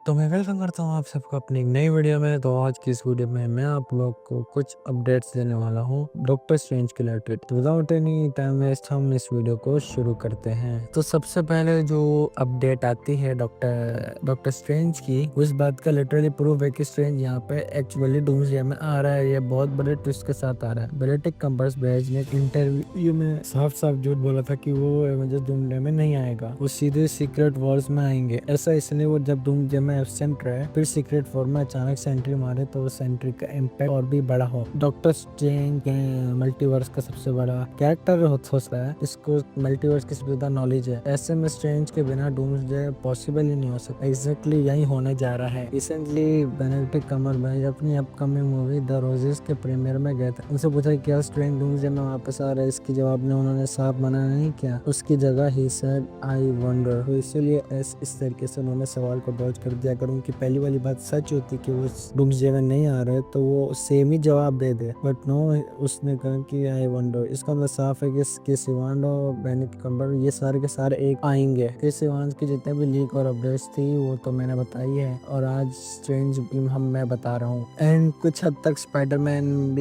तो मैं वेलकम करता हूँ आप सबको अपनी एक नई वीडियो में। तो आज की इस वीडियो में मैं आप लोग को कुछ अपडेट्स देने वाला हूँ डॉक्टर स्ट्रेंज के रिलेटेड। तो विदाउट एनी टाइम वेस्ट हम इस वीडियो को शुरू करते हैं। तो सबसे पहले जो अपडेट आती है डॉक्टर स्ट्रेंज की, उस बात का लिटरली प्रूफ है कि स्ट्रेंज यहाँ पे एक्चुअली डूम्सडे में आ रहा है। ये बहुत बड़े ट्विस्ट के साथ आ रहा है। बेनेडिक्ट कम्बरबैच बैच ने इंटरव्यू में साफ साफ झूठ बोला था कि वो एवेंजर्स डूम्सडे में नहीं आएगा, वो सीधे सीक्रेट वॉर्स में आएंगे। ऐसा इसलिए वो जब डूम्सडे में एब्सेंट रहे फिर सीक्रेट वॉर में अचानक से एंट्री मारे तो उस एंट्री का इम्पैक्ट और भी बड़ा हो। डॉक्टर स्ट्रेंज मल्टीवर्स का सबसे बड़ा कैरेक्टर हो सकता है, इसको मल्टीवर्स की सुविधा नॉलेज है। ऐसे में स्ट्रेंज के बिना डूम्सडे पॉसिबल ही नहीं हो सकता। एग्जैक्टली यही होने जा रहा है। रिसेंटली बेनेडिक्ट कम्बरबैच अपनी अपकमिंग मूवी द रोजेस के प्रीमियर में गए थे। उनसे पूछा क्या स्ट्रेंज डूम्सडे में वापस आ रहा है। इसकी जवाब में उन्होंने साफ मना नहीं किया, उसकी जगह ही सेड आई वंडर। तो इसीलिए इस तरीके से उन्होंने सवाल को डॉज कर दिया। अगर उनकी पहली वाली बात सच होती कि वो डूम्सडे में नहीं आ रहे तो वो सेम ही जवाब दे दे, बट नो, उसने कहा कि आई वंडर। इसका मतलब साफ है कि क्रिस इवांस और बेनेडिक्ट कम्बरबैच ये सारे के सारे एक आएंगे। क्रिस इवांस की जितने भी लीक और अपडेट्स थी वो तो मैंने बताई है, और आज स्ट्रेंज मैं बता रहा हूँ। एंड कुछ हद तक स्पाइडरमैन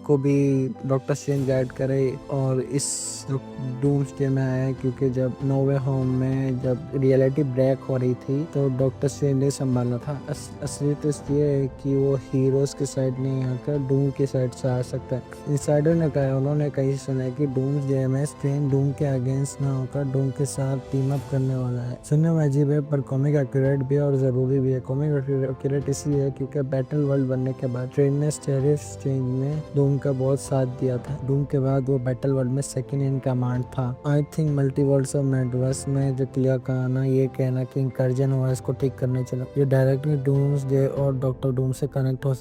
को भी डॉक्टर स्ट्रेंज गाइड करे और इस डूम्सडे में आया, क्योंकि जब नो वे होम में जब रियलिटी ब्रेक हो रही थी तो डॉक्टर स्ट्रेंज ने संभालना था। असली ट्विस्ट ये है कि वो हीरोज की साइड नहीं आकर डूम की साइड से आ सकता है। इंसाइडर ने कहा, उन्होंने कहीं सुना है कि डूम्सडे में स्ट्रेंज डूम के अगेंस्ट ना होकर डूम के साथ टीम अप करने वाला है। सुनने में अजीब है पर कॉमिक एक्यूरेट भी है और जरूरी भी है। कॉमिक एक्यूरेट इसलिए क्योंकि बैटल वर्ल्ड बनने के बाद स्ट्रेंज ने स्ट्रेंज में डूम का बहुत साथ दिया था। डूम के बाद वो बैटल वर्ल्ड में सेकंड इन कमांड था। आई थिंक मल्टीवर्स और मल्टीवर्स में जो क्लियर कहना ये कहना कि इंकर्जन हुआ इसको ठीक करने चला, ये डायरेक्टली डूम्सडे और डॉक्टर डूम से कनेक्ट हो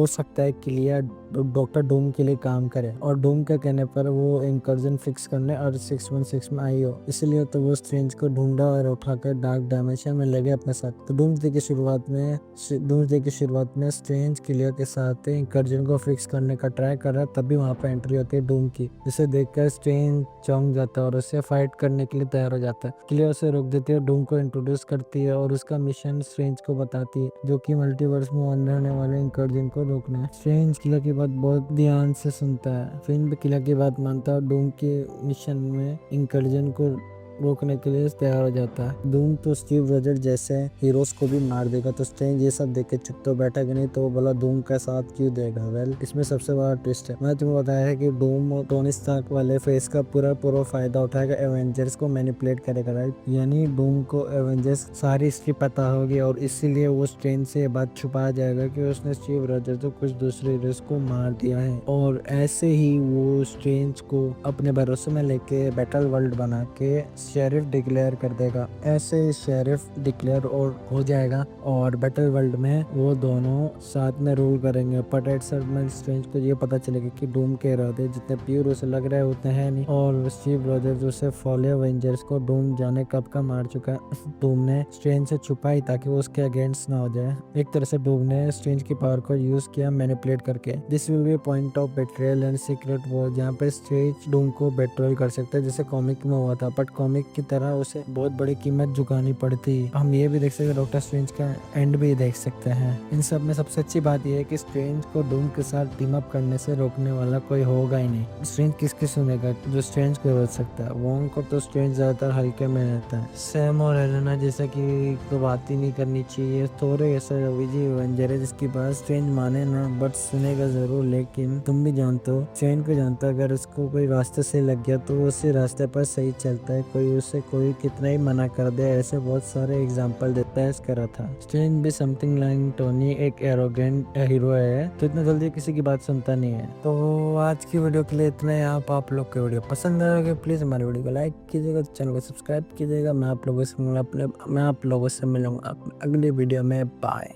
सकता है क्लियर डॉक्टर डूम के लिए काम करे और डूम के कहने पर वो इंकर्जन फिक्स करने अर्थ 616 में आई हो। इसलिए तो वो स्ट्रेंज को ढूंढा और उठाकर डार्क डायमेंशन में लगे अपने साथ। तो डूम्सडे की शुरुआत में स्ट्रेंज क्लियर के साथ इंकर्जन को फिक्स करने का ट्राई कर रहा, तभी वहाँ पे एंट्री होती है डूम की, जिसे देखकर स्ट्रेंज चौंक जाता है और उससे फाइट करने के लिए तैयार हो जाता है। क्लियर उसे रोक देती है, डूम को इंट्रोड्यूस करती है और उसका मिशन स्ट्रेंज को बताती है, जो कि मल्टीवर्स में अंदर होने वाले इंकर्जन को रोकना है। स्ट्रेंज किलर की बात बहुत ध्यान से सुनता है, फिल्म पे किलर की बात मानता है और डूम के मिशन में इंकर्जन को रोकने के लिए तैयार हो जाता है। डूम तो स्टीव रॉजर जैसे हीरोज को भी मार देगा, तो स्ट्रेंज ये सब देख के चुप तो बैठेगा नहीं, तो वो बोला डूम का साथ क्यों देगा। वेल, इसमें सबसे बड़ा ट्विस्ट है, मैं तुम्हें बताया है कि डूम टोनी स्टार्क वाले फेस का पूरा फायदा उठाएगा, एवेंजर्स को मैनिपुलेट करेगा, राइट। यानी डूम को एवेंजर्स सारी इसकी पता होगी और इसीलिए वो स्ट्रेंज से ये बात छुपा जाएगा कि उसने स्टीव रॉजर तो कुछ दूसरे हीरोज को मार दिया है। और ऐसे ही वो स्ट्रेंज को अपने भरोसे में लेके बैटल वर्ल्ड बना के शेरिफ डिक्लेयर कर देगा। ऐसे शेरिफ डिक्लेयर और हो जाएगा और बैटल वर्ल्ड में वो दोनों साथ में रूल करेंगे। बट एट सर्टन स्ट्रेंज को ये पता चलेगा कि डूम के इरादे जितने प्योर उसे लग रहे उतने हैं नहीं, और स्टीव रॉजर्स उसे फॉले एवेंजर्स को डूम जाने कब का मार चुका है। डूम ने स्ट्रेंज से छुपाई ताकि वो उसके अगेंस्ट ना हो जाए। एक तरह से डूम ने स्ट्रेंज की पावर को यूज किया मैनिपुलेट करके। This will be point of betrayal and secret war, जहाँ पे स्ट्रेंज डूम को बेट्रेयल कर सकता है जैसे कॉमिक में हुआ था, बट कॉमिक की तरह उसे बहुत बड़ी कीमत चुकानी पड़ती। हम ये भी देख सकते हैं डॉक्टर स्ट्रेंज का एंड भी देख सकते हैं। इन सब में सबसे अच्छी बात यह है कि स्ट्रेंज को डूम के साथ टीम अप करने से रोकने वाला कोई होगा ही नहीं। स्ट्रेंज किसकी सुनेगा जो स्ट्रेंज को रोक सकता है। वोंग को तो स्ट्रेंज ज्यादातर हल्के में रहता है। सैम और एलेना जैसा कि तो बात ही नहीं करनी चाहिए। थोड़े ऐसा विजय एवेंजर है जिसकी बात स्ट्रेंज माने ना, बट सुनेगा जरूर। लेकिन तुम भी जानते हो, स्ट्रेंज को जानता, अगर उसको कोई रास्ते से लग गया तो उसी रास्ते पर सही चलता है। कोई कितना ही मना कर दे, ऐसे बहुत सारे एग्जांपल देता है करा था। स्ट्रेंज भी समथिंग लाइक टोनी एक एरोगेंट हीरो है, तो इतना जल्दी किसी की बात सुनता नहीं है। तो आज की वीडियो के लिए इतना ही। आप लोग की वीडियो पसंद आएगा प्लीज हमारी वीडियो को लाइक कीजिएगा, चैनल को सब्सक्राइब कीजिएगा। मैं आप लोगों से मिलूंगा अगली वीडियो में। बाय।